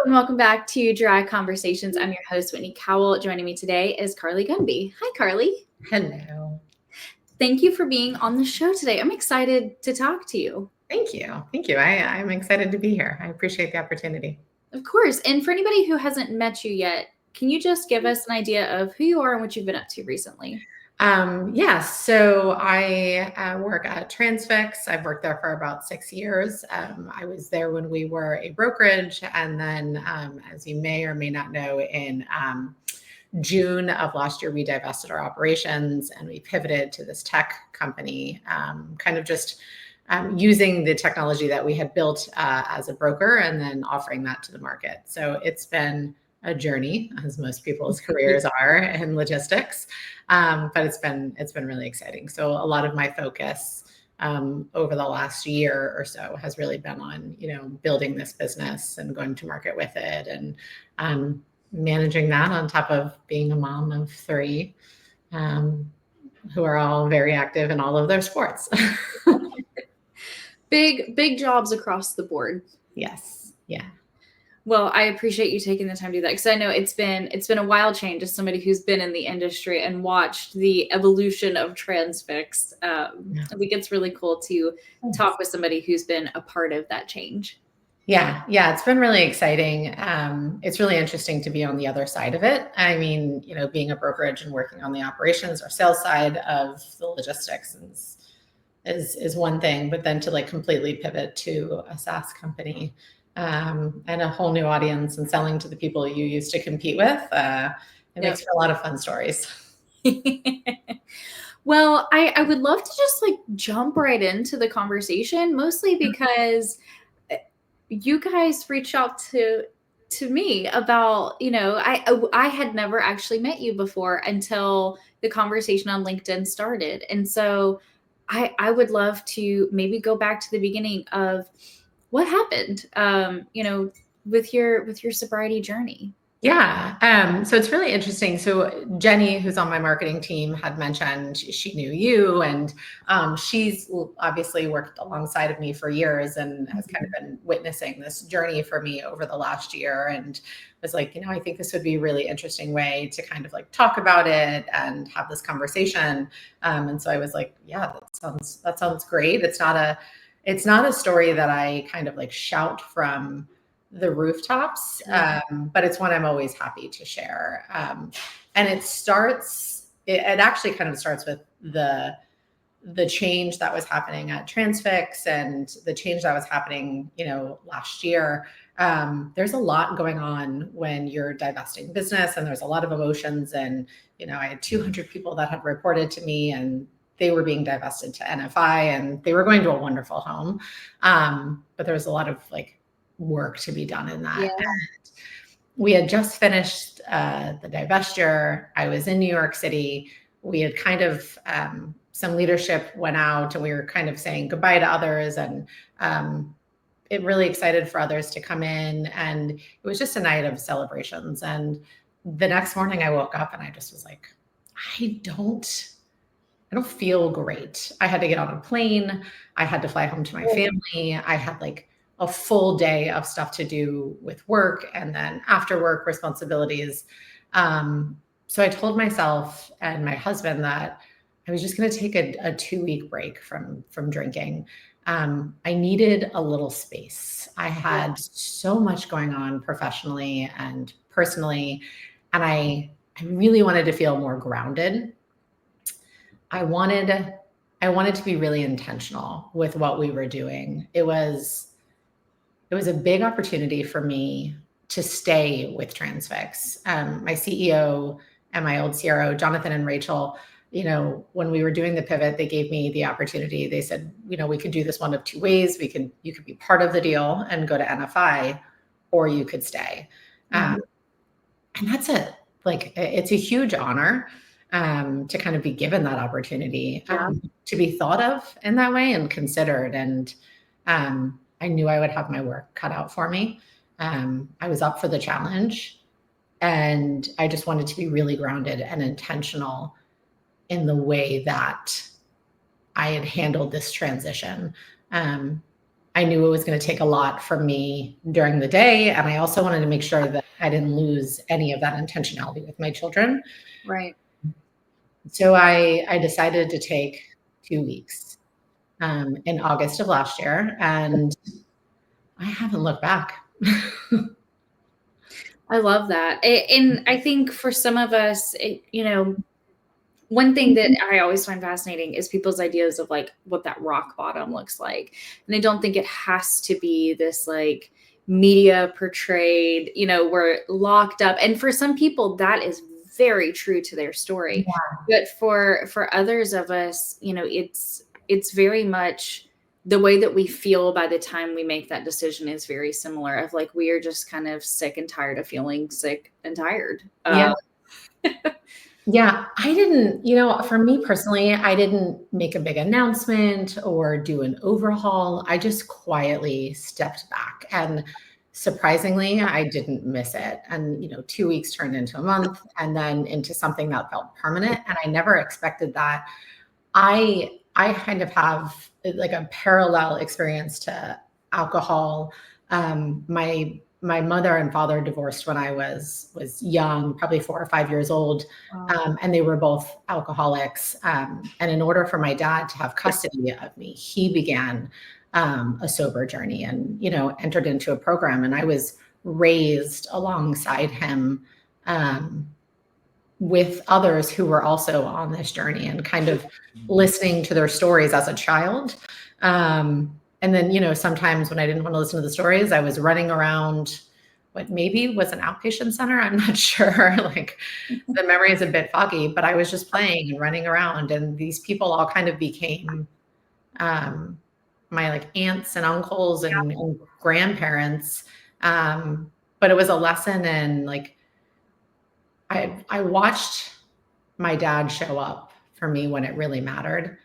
and welcome back to Drag Conversations. I'm your host, Whitney Cowell. Joining me today is Carly Gunby. Hi, Carly. Hello. Thank you for being on the show today. I'm excited to talk to you. Thank you. Thank you. I'm excited to be here. I appreciate the opportunity. Of course. And for anybody who hasn't met you yet, can you just give us an idea of who you are and what you've been up to recently? So I work at Transfix. I've worked there for about 6 years. I was there when we were a brokerage. And then, as you may or may not know, in June of last year, we divested our operations and we pivoted to this tech company, kind of just using the technology that we had built as a broker and then offering that to the market. So it's been a journey, as most people's careers are in logistics, but it's been really exciting. So a lot of my focus over the last year or so has really been on building this business and going to market with it, and managing that on top of being a mom of 3 who are all very active in all of their sports. Big jobs across the board. Yes. Yeah. Well, I appreciate you taking the time to do that, because I know it's been a wild change as somebody who's been in the industry and watched the evolution of Transfix. I think it's really cool to talk with somebody who's been a part of that change. Yeah, it's been really exciting. It's really interesting to be on the other side of it. I mean, being a brokerage and working on the operations or sales side of the logistics is one thing, but then to completely pivot to a SaaS company and a whole new audience and selling to the people you used to compete with, it makes for a lot of fun stories. Well, I would love to just jump right into the conversation, mostly because you guys reached out to me about, I had never actually met you before until the conversation on LinkedIn started. And so I would love to maybe go back to the beginning of what happened, with your sobriety journey. Yeah. So it's really interesting. So Jenny, who's on my marketing team, had mentioned she knew you, and she's obviously worked alongside of me for years and has kind of been witnessing this journey for me over the last year, and was like, I think this would be a really interesting way to kind of talk about it and have this conversation. And so I was like, yeah, that sounds great. It's not a story that I kind of shout from the rooftops, but it's one I'm always happy to share. And it actually kind of starts with the change that was happening at Transfix and the change that was happening, last year. There's a lot going on when you're divesting business, and there's a lot of emotions. And, I had 200 people that had reported to me, and they were being divested to NFI, and they were going to a wonderful home. But there was a lot of work to be done in that. Yeah. And we had just finished the divestiture. I was in New York City. We had kind of some leadership went out, and we were kind of saying goodbye to others, and it really excited for others to come in. And it was just a night of celebrations. And the next morning I woke up and I just was like, I don't feel great. I had to get on a plane. I had to fly home to my family. I had a full day of stuff to do with work, and then after work responsibilities. So I told myself and my husband that I was just going to take a 2-week break from drinking. I needed a little space. I had so much going on professionally and personally, and I really wanted to feel more grounded. I wanted to be really intentional with what we were doing. It was a big opportunity for me to stay with Transfix. My CEO and my old CRO, Jonathan and Rachel, when we were doing the pivot, they gave me the opportunity. They said, we could do this one of 2 ways. You could be part of the deal and go to NFI, or you could stay. And that's it's a huge honor to kind of be given that opportunity, to be thought of in that way and considered. And I knew I would have my work cut out for me. I was up for the challenge, and I just wanted to be really grounded and intentional in the way that I had handled this transition. And I knew it was going to take a lot from me during the day. And I also wanted to make sure that I didn't lose any of that intentionality with my children. Right. So I decided to take 2 weeks in August of last year, and I haven't looked back. I love that. And I think for some of us, one thing that I always find fascinating is people's ideas of like what that rock bottom looks like. And I don't think it has to be this like media portrayed, we're locked up. And for some people, that is very true to their story. Yeah. But for others of us, it's very much the way that we feel by the time we make that decision is very similar of like we are just kind of sick and tired of feeling sick and tired. Yeah. Yeah, I didn't, for me personally, I didn't make a big announcement or do an overhaul. I just quietly stepped back. And surprisingly, I didn't miss it. And, 2 weeks turned into a month and then into something that felt permanent. And I never expected that. I kind of have like a parallel experience to alcohol. My mother and father divorced when I was young, probably 4 or 5 years old, and they were both alcoholics. And in order for my dad to have custody of me, he began a sober journey and entered into a program. And I was raised alongside him. With others who were also on this journey and kind of listening to their stories as a child. And then, sometimes when I didn't want to listen to the stories, I was running around what maybe was an outpatient center. I'm not sure. Like the memory is a bit foggy, but I was just playing and running around. And these people all kind of became my like aunts and uncles and grandparents. But it was a lesson in like, I watched my dad show up for me when it really mattered.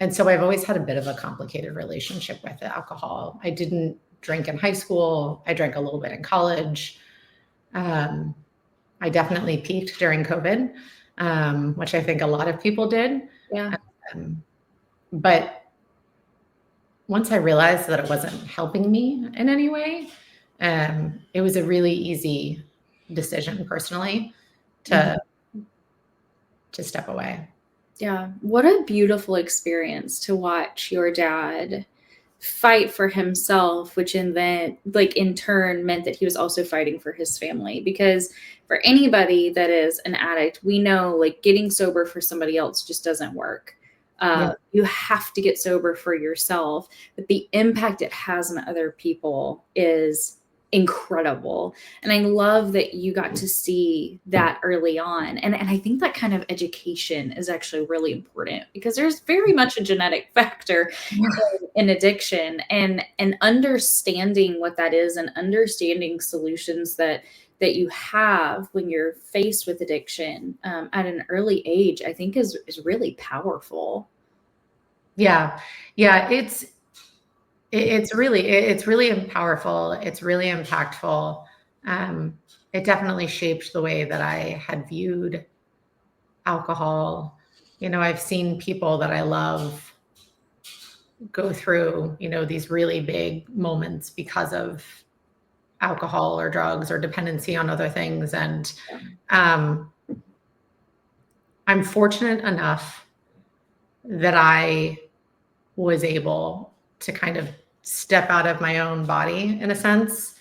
And so I've always had a bit of a complicated relationship with alcohol. I didn't drink in high school. I drank a little bit in college. I definitely peaked during COVID, which I think a lot of people did. Yeah. But once I realized that it wasn't helping me in any way, it was a really easy decision personally to step away. Yeah. What a beautiful experience to watch your dad fight for himself, which in turn meant that he was also fighting for his family. Because for anybody that is an addict, we know like getting sober for somebody else just doesn't work. You have to get sober for yourself, but the impact it has on other people is incredible. And I love that you got to see that early on. And I think that kind of education is actually really important because there's very much a genetic factor in addiction, and understanding what that is and understanding solutions that you have when you're faced with addiction at an early age, I think is really powerful. Yeah. It's really powerful. It's really impactful. It definitely shaped the way that I had viewed alcohol. I've seen people that I love go through, these really big moments because of alcohol or drugs or dependency on other things. And I'm fortunate enough that I was able to kind of step out of my own body in a sense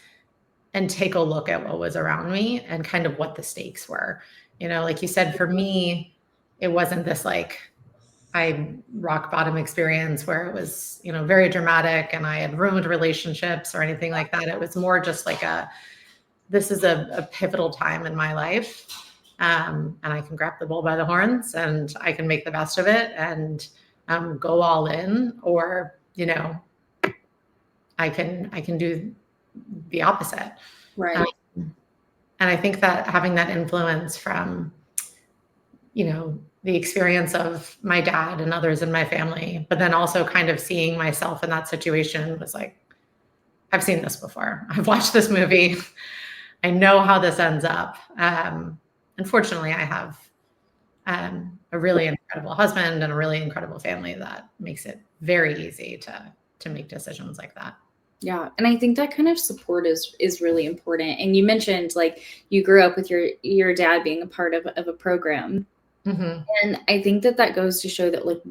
and take a look at what was around me and kind of what the stakes were. Like you said, for me, it wasn't this like I rock bottom experience where it was, very dramatic and I had ruined relationships or anything like that. It was more just like this is a pivotal time in my life. And I can grab the bull by the horns and I can make the best of it and go all in, or, I can do the opposite. Right. And I think that having that influence from, the experience of my dad and others in my family, but then also kind of seeing myself in that situation was like, I've seen this before. I've watched this movie. I know how this ends up. Unfortunately, I have a really incredible husband and a really incredible family that makes it very easy to to make decisions like that. Yeah. And I think that kind of support is really important. And you mentioned like you grew up with your dad being a part of a program. Mm-hmm. And I think that goes to show that like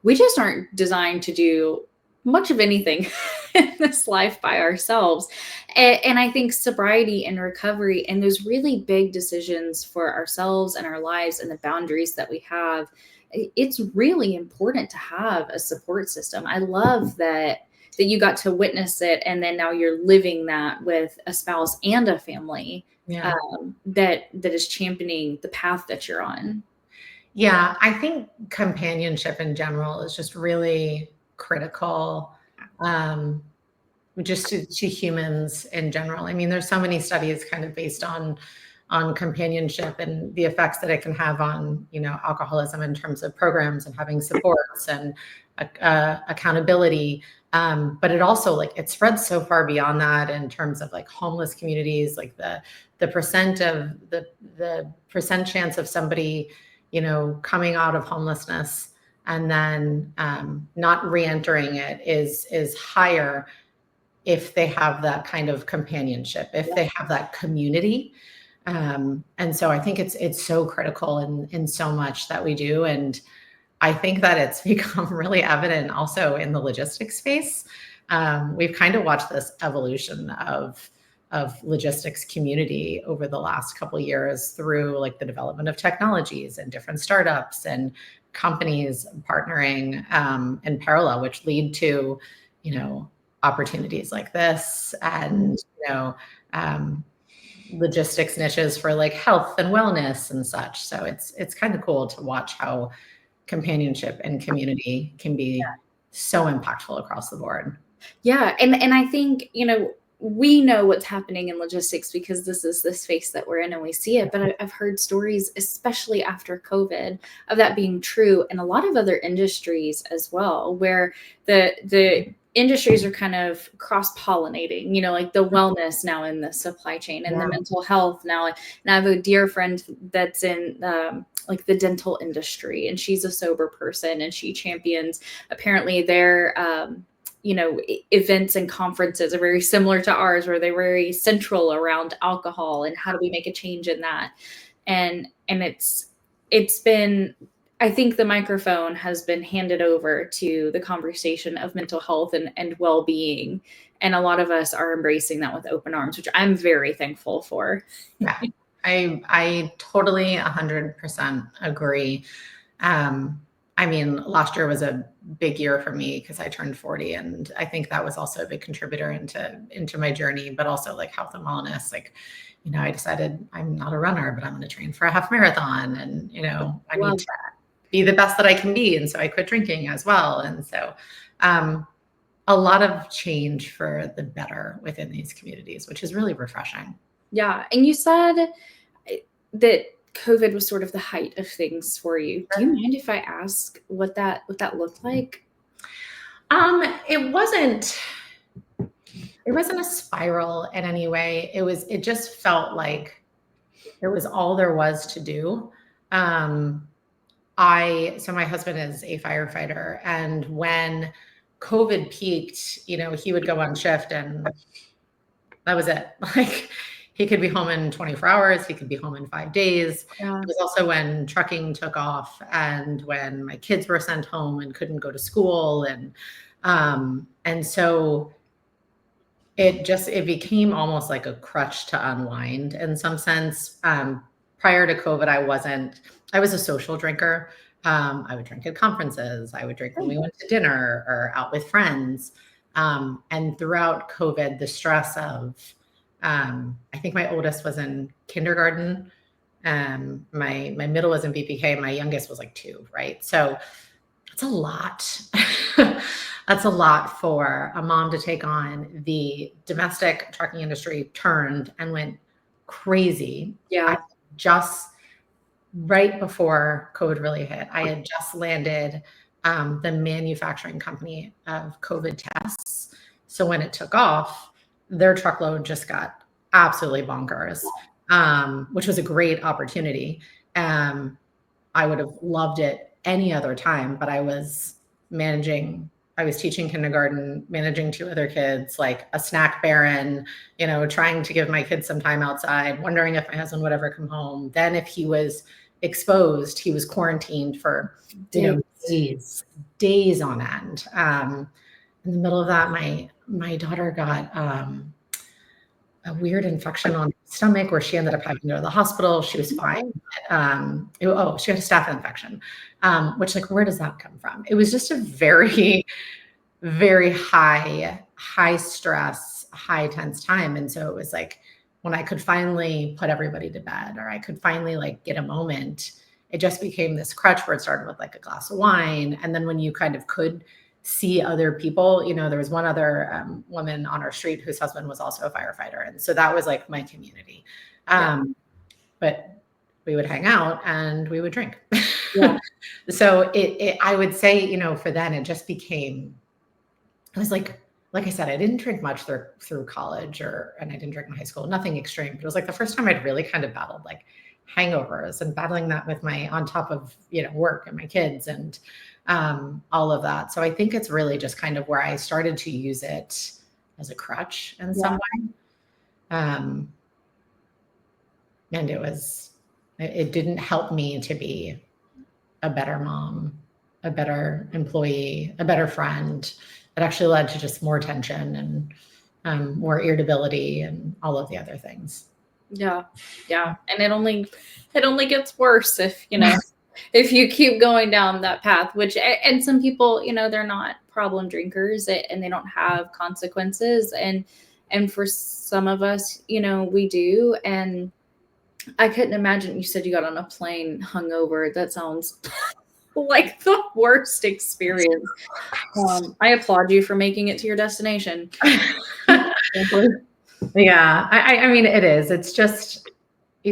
we just aren't designed to do much of anything in this life by ourselves. And I think sobriety and recovery and those really big decisions for ourselves and our lives and the boundaries that we have, it's really important to have a support system. I love that you got to witness it, and then now you're living that with a spouse and a family that is championing the path that you're on. Yeah, I think companionship in general is just really critical, just to humans in general. I mean, there's so many studies kind of based on companionship and the effects that it can have on, alcoholism in terms of programs and having supports and accountability. But it also it spreads so far beyond that in terms of like homeless communities, like the percent of the percent chance of somebody, coming out of homelessness and then not re-entering it is higher if they have that kind of companionship, if they have that community. And so I think it's so critical in so much that we do. And I think that it's become really evident also in the logistics space. We've kind of watched this evolution of logistics community over the last couple of years through like the development of technologies and different startups and companies partnering in parallel, which lead to, opportunities like this and, logistics niches for like health and wellness and such. So it's kind of cool to watch how companionship and community can be so impactful across the board. Yeah. And I think, we know what's happening in logistics because this is the space that we're in and we see it. But I've heard stories, especially after COVID, of that being true in a lot of other industries as well, where the industries are kind of cross-pollinating, like the wellness now in the supply chain and the mental health now. And I have a dear friend that's in like the dental industry, and she's a sober person, and she champions apparently their events and conferences are very similar to ours, where they're very central around alcohol and how do we make a change in that. And it's been, I think the microphone has been handed over to the conversation of mental health and well-being. And a lot of us are embracing that with open arms, which I'm very thankful for. Yeah, I totally 100% agree. I mean, last year was a big year for me because I turned 40, and I think that was also a big contributor into my journey, but also like health and wellness. Like, I decided I'm not a runner, but I'm going to train for a half marathon, and I need to be the best that I can be, and so I quit drinking as well. And so, a lot of change for the better within these communities, which is really refreshing. Yeah, and you said that COVID was sort of the height of things for you. Do you mind if I ask what that looked like? It wasn't a spiral in any way. It just felt like it was all there was to do. So my husband is a firefighter, and when COVID peaked, he would go on shift and that was it. Like, he could be home in 24 hours. He could be home in 5 days. Yeah. It was also when trucking took off and when my kids were sent home and couldn't go to school. And so it became almost like a crutch to unwind in some sense. Prior to COVID, I was a social drinker. I would drink at conferences. I would drink when we went to dinner or out with friends. And throughout COVID, the stress of, I think my oldest was in kindergarten. My middle was in BPK. My youngest was like 2, right? So that's a lot. That's a lot for a mom to take on. The domestic trucking industry turned and went crazy. Yeah. Just right before COVID really hit, I had just landed the manufacturing company of COVID tests. So when it took off, their truckload just got absolutely bonkers, which was a great opportunity. I would have loved it any other time, but I was managing I was teaching kindergarten, managing 2 other kids, like a snack baron, trying to give my kids some time outside, wondering if my husband would ever come home. Then if he was exposed, he was quarantined for, days on end. In the middle of that, my daughter got a weird infection on her stomach where she ended up having to go to the hospital. She was fine. She had a staph infection, which, like, where does that come from? It was just a very, very high stress, high tense time. And so it was like when I could finally put everybody to bed, or I could finally like get a moment, it just became this crutch where it started with like a glass of wine. And then when you kind of could see other people, there was one other woman on our street whose husband was also a firefighter. And so that was like my community. But we would hang out and we would drink. Yeah. So I would say, for then it just became, it was like I said, I didn't drink much through college and I didn't drink in high school, nothing extreme, but it was like the first time I'd really kind of battled like hangovers and battling that with on top of, work and my kids and all of that. So I think it's really just kind of where I started to use it as a crutch in some way. And it didn't help me to be a better mom, a better employee, a better friend. It actually led to just more tension and more irritability and all of the other things. Yeah. And it only gets worse if, if you keep going down that path, and some people, they're not problem drinkers and they don't have consequences. And for some of us, we do. And I couldn't imagine, you said you got on a plane hungover. That sounds like the worst experience. I applaud you for making it to your destination. Yeah, I mean, it is. It's just,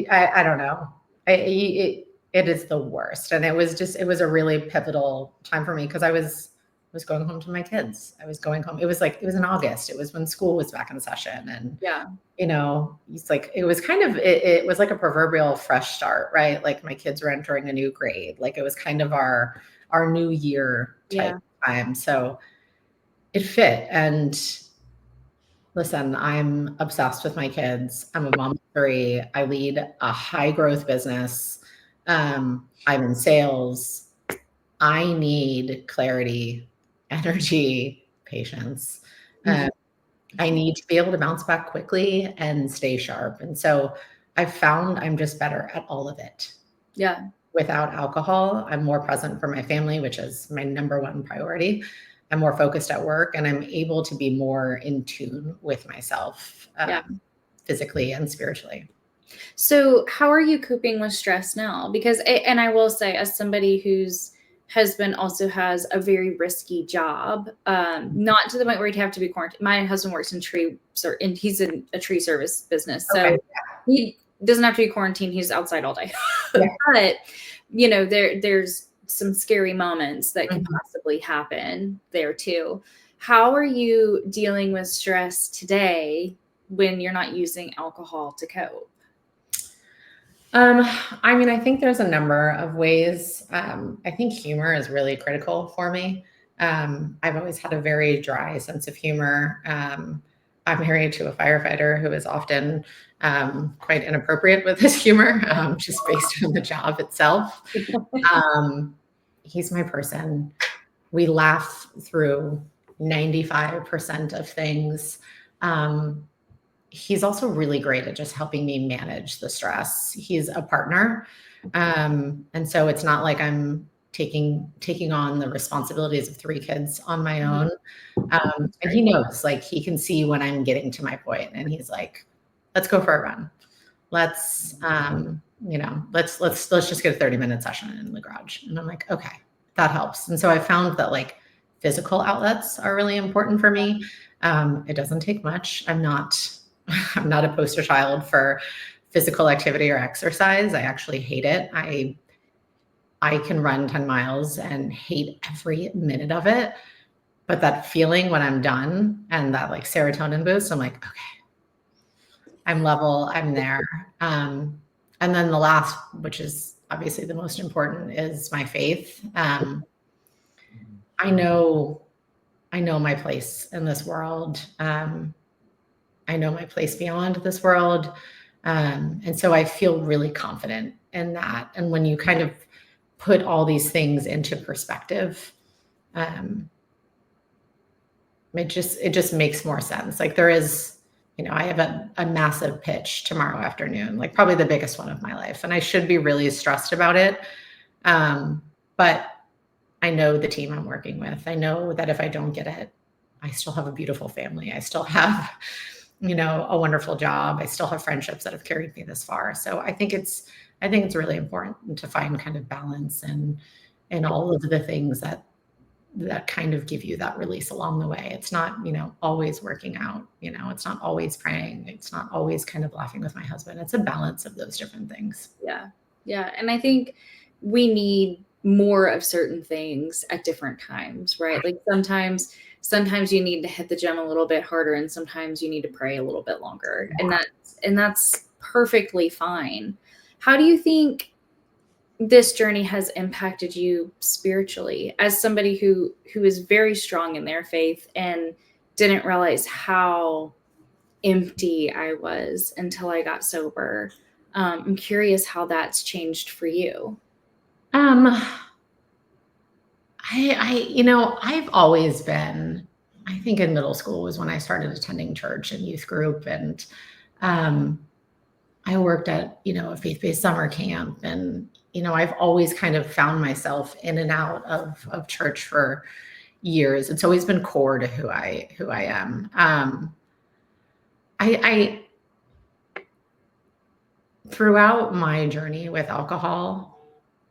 I don't know. It is the worst. And it was a really pivotal time for me because I was going home to my kids. I was going home. It was in August. It was when school was back in session. And, it's like, it was kind of, it was like a proverbial fresh start, right? Like my kids were entering a new grade. Like it was kind of our new year type time. So it fit. And listen, I'm obsessed with my kids. I'm a mom of 3. I lead a high growth business. I'm in sales. I need clarity, energy, patience. I need to be able to bounce back quickly and stay sharp. And so I've found I'm just better at all of it. Yeah. Without alcohol, I'm more present for my family, which is my number one priority. I'm more focused at work and I'm able to be more in tune with myself physically and spiritually. So how are you coping with stress now? Because, and I will say, as somebody whose husband also has a very risky job, not to the point where he'd have to be quarantined. My husband works and he's in a tree service business. So he doesn't have to be quarantined. He's outside all day. But, there's some scary moments that can possibly happen there too. How are you dealing with stress today when you're not using alcohol to cope? I mean, I think there's a number of ways. I think humor is really critical for me. I've always had a very dry sense of humor. I'm married to a firefighter who is often quite inappropriate with his humor, just based on the job itself. He's my person. We laugh through 95% of things. He's also really great at just helping me manage the stress. He's a partner. And so it's not like I'm taking on the responsibilities of 3 kids on my own. And he knows, like, he can see when I'm getting to my point and he's like, let's go for a run. Let's just get a 30-minute session in the garage. And I'm like, okay, that helps. And so I found that like physical outlets are really important for me. It doesn't take much. I'm not a poster child for physical activity or exercise. I actually hate it. I can run 10 miles and hate every minute of it. But that feeling when I'm done and that like serotonin boost, I'm like, okay, I'm level, I'm there. And then the last, which is obviously the most important, is my faith. I know I know my place in this world. I know my place beyond this world. And so I feel really confident in that. And when you kind of put all these things into perspective, um, it just makes more sense. Like there is, I have a massive pitch tomorrow afternoon, like probably the biggest one of my life. And I should be really stressed about it. But I know the team I'm working with. I know that if I don't get it, I still have a beautiful family. I still have, a wonderful job. I still have friendships that have carried me this far. So I think it's really important to find kind of balance and all of the things that kind of give you that release along the way. It's not, always working out, it's not always praying. It's not always kind of laughing with my husband. It's a balance of those different things. Yeah. Yeah. And I think we need more of certain things at different times, right? Like sometimes you need to hit the gym a little bit harder, and sometimes you need to pray a little bit longer. Yeah. And that's perfectly fine. How do you think this journey has impacted you spiritually as somebody who is very strong in their faith and didn't realize how empty I was until I got sober? I'm curious how that's changed for you. I've always been, I think in middle school was when I started attending church and youth group. And I worked at, a faith-based summer camp. And, I've always kind of found myself in and out of church for years. It's always been core to who I am. I throughout my journey with alcohol,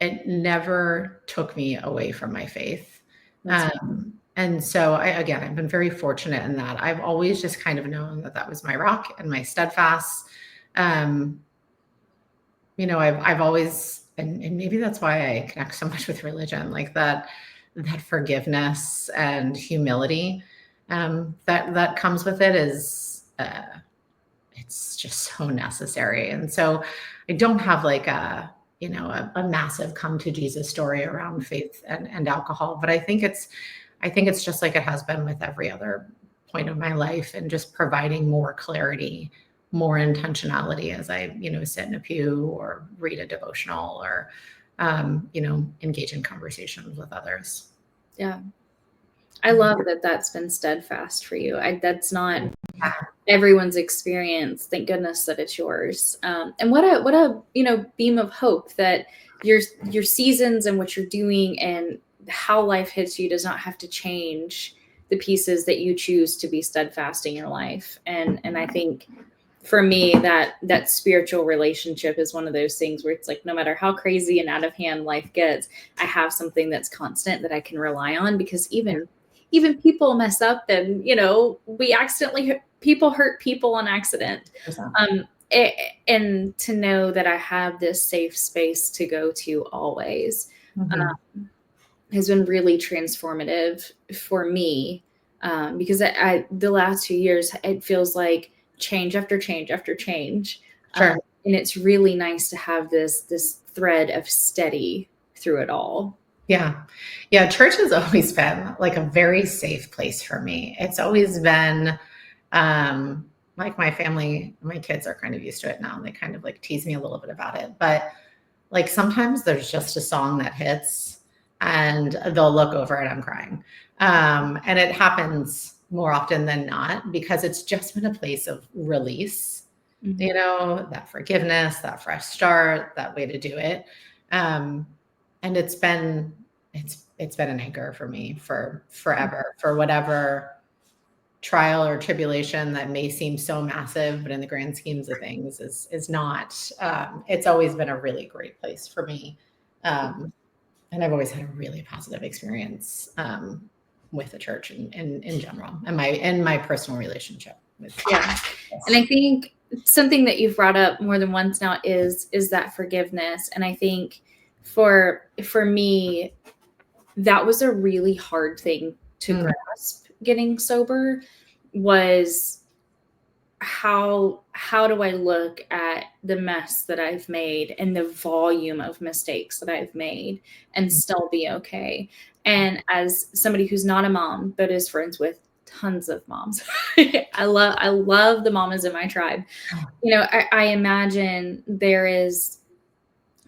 it never took me away from my faith. And so I've been very fortunate in that. I've always just kind of known that was my rock and my steadfast. I've always, and maybe that's why I connect so much with religion, like that forgiveness and humility that comes with it is, it's just so necessary. And so I don't have like a massive come to Jesus story around faith and alcohol, but I think it's just like it has been with every other point of my life, and just providing more clarity, more intentionality as I, sit in a pew or read a devotional or, engage in conversations with others. Yeah. I love that that's been steadfast for you. That's not everyone's experience. Thank goodness that it's yours. And what a beam of hope that your seasons and what you're doing and how life hits you does not have to change the pieces that you choose to be steadfast in your life. And I think for me that spiritual relationship is one of those things where it's like, no matter how crazy and out of hand life gets, I have something that's constant that I can rely on, because even people mess up, and people hurt people on accident. And to know that I have this safe space to go to always has been really transformative for me, because the last 2 years, it feels like change after change after change. Sure. And it's really nice to have this thread of steady through it all. Yeah. Yeah. Church has always been like a very safe place for me. It's always been, like my family, my kids are kind of used to it now. And they kind of like tease me a little bit about it, but like sometimes there's just a song that hits and they'll look over and I'm crying. And it happens more often than not because it's just been a place of release, that forgiveness, that fresh start, that way to do it. And it's been an anchor for me for forever, for whatever trial or tribulation that may seem so massive, but in the grand schemes of things is not. It's always been a really great place for me. And I've always had a really positive experience with the church in general, and my personal relationship with. Yeah. And I think something that you've brought up more than once now is that forgiveness. And I think for me, that was a really hard thing to grasp getting sober, was how do I look at the mess that I've made and the volume of mistakes that I've made and still be okay? And as somebody who's not a mom, but is friends with tons of moms, I love the mamas in my tribe. I imagine there is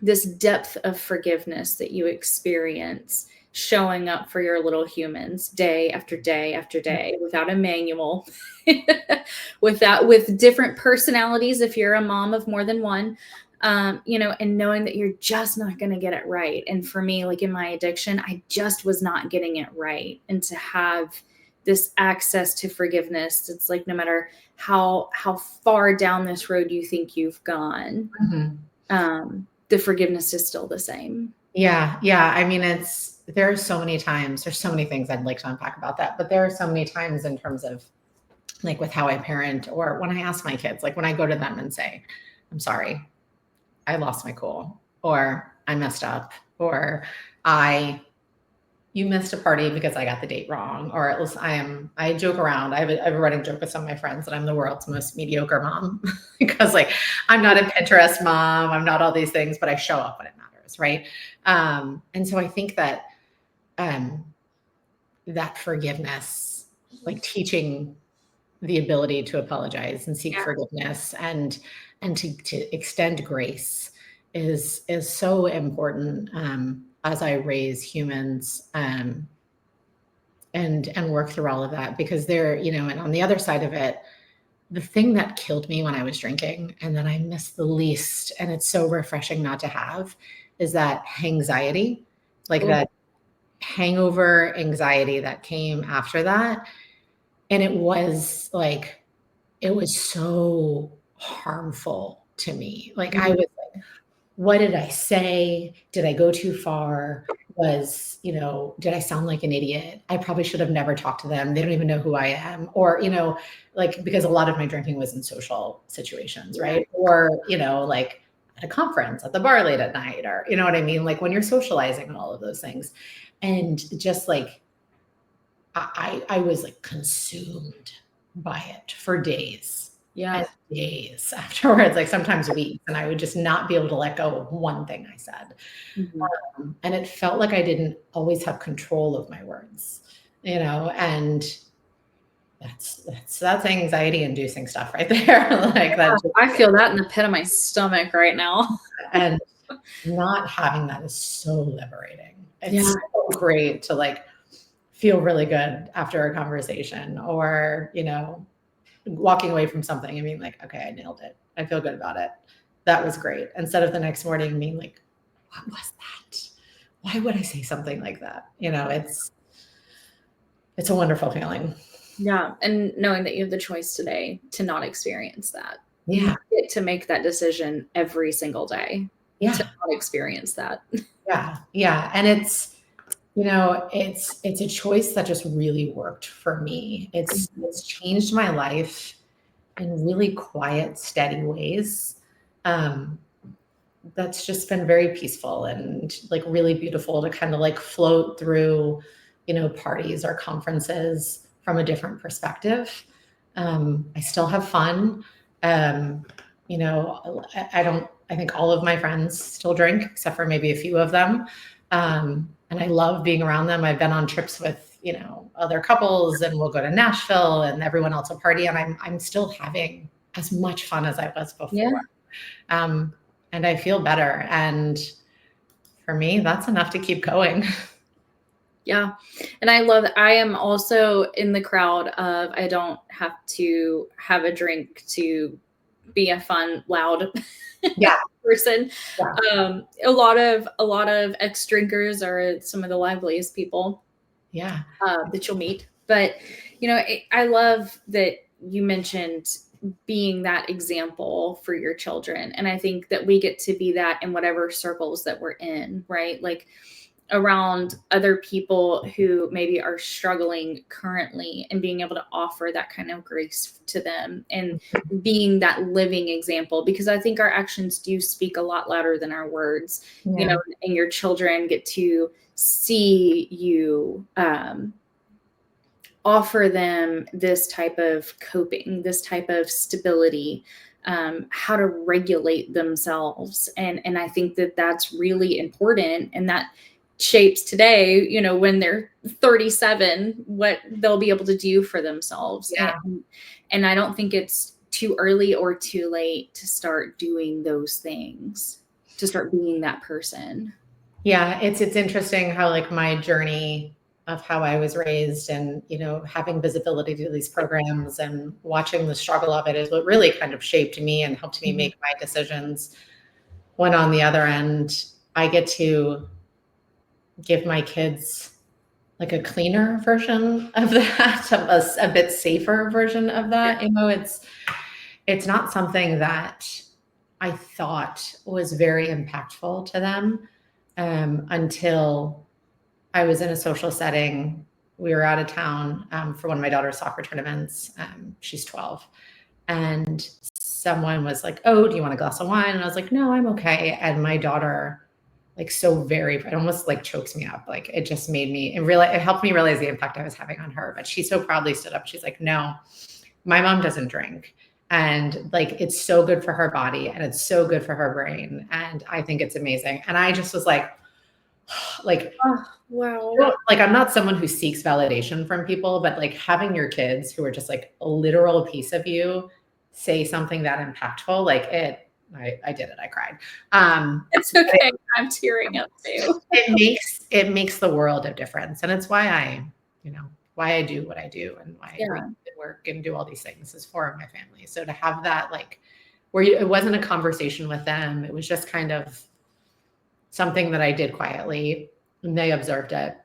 this depth of forgiveness that you experience showing up for your little humans day after day after day without a manual, with different personalities if you're a mom of more than one, and knowing that you're just not going to get it right. And for me, like in my addiction, I just was not getting it right. And to have this access to forgiveness, it's like no matter how far down this road you think you've gone, the forgiveness is still the same. Yeah. Yeah. I mean, there are so many times, there's so many things I'd like to unpack about that, but there are so many times in terms of like with how I parent, or when I ask my kids, like when I go to them and say, I'm sorry, I lost my cool, or I messed up, or you missed a party because I got the date wrong, or at least I joke around. I have a running joke with some of my friends that I'm the world's most mediocre mom because like I'm not a Pinterest mom, I'm not all these things, but I show up when it matters, right? And so I think that that forgiveness, like teaching the ability to apologize and seek forgiveness and to extend grace is so important as I raise humans and work through all of that, because and on the other side of it, the thing that killed me when I was drinking and that I miss the least, and it's so refreshing not to have, is that anxiety, like that hangover anxiety that came after that. And it was so harmful to me. Like I was like, what did I say? Did I go too far? Did I sound like an idiot? I probably should have never talked to them. They don't even know who I am. Or, because a lot of my drinking was in social situations, right? Or, like at a conference, at the bar late at night, or, you know what I mean? Like when you're socializing and all of those things. And just like, I was like consumed by it for days. And days afterwards, like sometimes weeks, and I would just not be able to let go of one thing I said. And it felt like I didn't always have control of my words, and that's anxiety inducing stuff right there. Like that. I feel that in the pit of my stomach right now. And not having that is so liberating. It's so great to like feel really good after a conversation, or, walking away from something and being like, okay, I nailed it. I feel good about it. That was great. Instead of the next morning being like, what was that? Why would I say something like that? It's a wonderful feeling. Yeah. And knowing that you have the choice today to not experience that. Yeah. You get to make that decision every single day to not experience that. Yeah. Yeah. And it's a choice that just really worked for me. It's changed my life in really quiet, steady ways. That's just been very peaceful and like really beautiful to kind of like float through, parties or conferences from a different perspective. I still have fun. I think all of my friends still drink except for maybe a few of them. And I love being around them. I've been on trips with, other couples, and we'll go to Nashville and everyone else will party. And I'm still having as much fun as I was before. And I feel better. And for me, that's enough to keep going. Yeah. And I am also in the crowd of, I don't have to have a drink to be a fun, loud person. Yeah. A lot of ex-drinkers are some of the liveliest people that you'll meet. But, I love that you mentioned being that example for your children. And I think that we get to be that in whatever circles that we're in, right? Like around other people who maybe are struggling currently, and being able to offer that kind of grace to them and being that living example, because I think our actions do speak a lot louder than our words, and your children get to see you offer them this type of coping, this type of stability, how to regulate themselves. And I think that that's really important. And that shapes today, you know, when they're 37, what they'll be able to do for themselves. Yeah. And I don't think it's too early or too late to start doing those things, to start being that person. Yeah, it's interesting how like my journey of how I was raised and, you know, having visibility to these programs and watching the struggle of it is what really kind of shaped me and helped me make my decisions. When on the other end, I get to give my kids like a cleaner version of that, a bit safer version of that. You know, it's not something that I thought was very impactful to them until I was in a social setting. We were out of town for one of my daughter's soccer tournaments. She's 12. And someone was like, "Oh, do you want a glass of wine?" And I was like, "No, I'm okay." And my daughter, like, it almost like chokes me up. Like, it just made me, it helped me realize the impact I was having on her. But she so proudly stood up. She's like, "No, my mom doesn't drink. And like, it's so good for her body and it's so good for her brain. And I think it's amazing." And I just was like, Oh, wow. like, I'm not someone who seeks validation from people, but like having your kids who are just like a literal piece of you say something that impactful, like I did it. I cried. It's okay. I'm tearing up too. It makes the world of difference. And it's why I do what I do and why I read and work and do all these things is for my family. So to have that, like, it wasn't a conversation with them, it was just kind of something that I did quietly and they observed it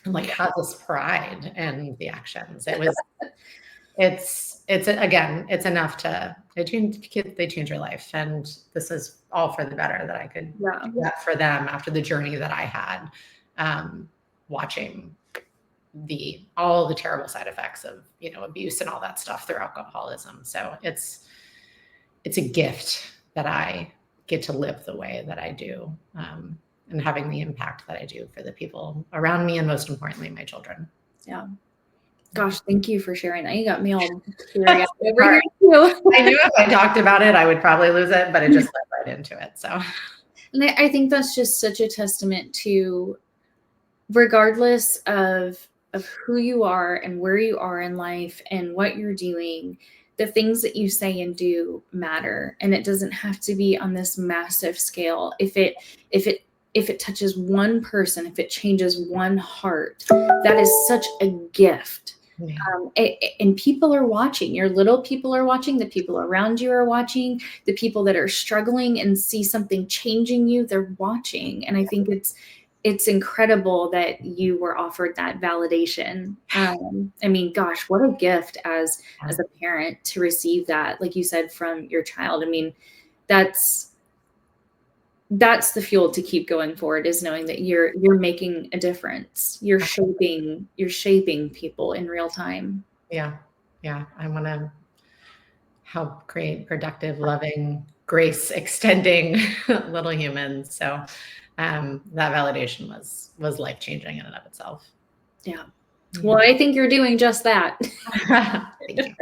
and like had this pride in the actions. It's enough they change your life. And this is all for the better that I could do that for them after the journey that I had, watching all the terrible side effects of, you know, abuse and all that stuff through alcoholism. So it's a gift that I get to live the way that I do, and having the impact that I do for the people around me and most importantly, my children. Yeah. Gosh, thank you for sharing that. You got me all teary up over here too. I knew if I talked about it, I would probably lose it, but it just led right into it. So, and I think that's just such a testament to, regardless of who you are and where you are in life and what you're doing, the things that you say and do matter. And it doesn't have to be on this massive scale. If it touches one person, if it changes one heart, that is such a gift. And people are watching. Your little people are watching. The people around you are watching. The people that are struggling and see something changing you, they're watching. And I think it's incredible that you were offered that validation. I mean, gosh, what a gift as a parent to receive that, like you said, from your child. I mean, that's the fuel to keep going forward, is knowing that you're making a difference. You're shaping people in real time. Yeah. I want to help create productive, loving, grace extending little humans. So that validation was life-changing in and of itself. Yeah. Well, I think you're doing just that. Thank you.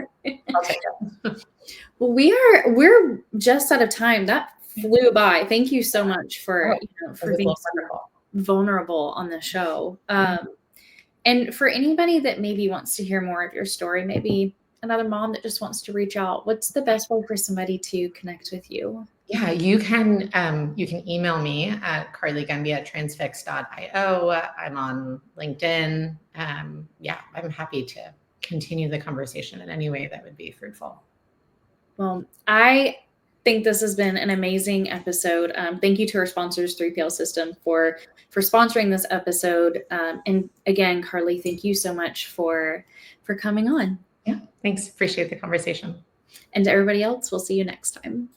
I'll take it. Well, we're just out of time. That flew by. Thank you so much for being so vulnerable on the show. And for anybody that maybe wants to hear more of your story, maybe another mom that just wants to reach out, what's the best way for somebody to connect with you? Yeah, you can email me at carlygunby@transfix.io. I'm on LinkedIn. I'm happy to continue the conversation in any way that would be fruitful. Well, I think this has been an amazing episode. Thank you to our sponsors, 3PL System, for sponsoring this episode. And again, Carly, thank you so much for coming on. Yeah, thanks. Appreciate the conversation. And to everybody else, we'll see you next time.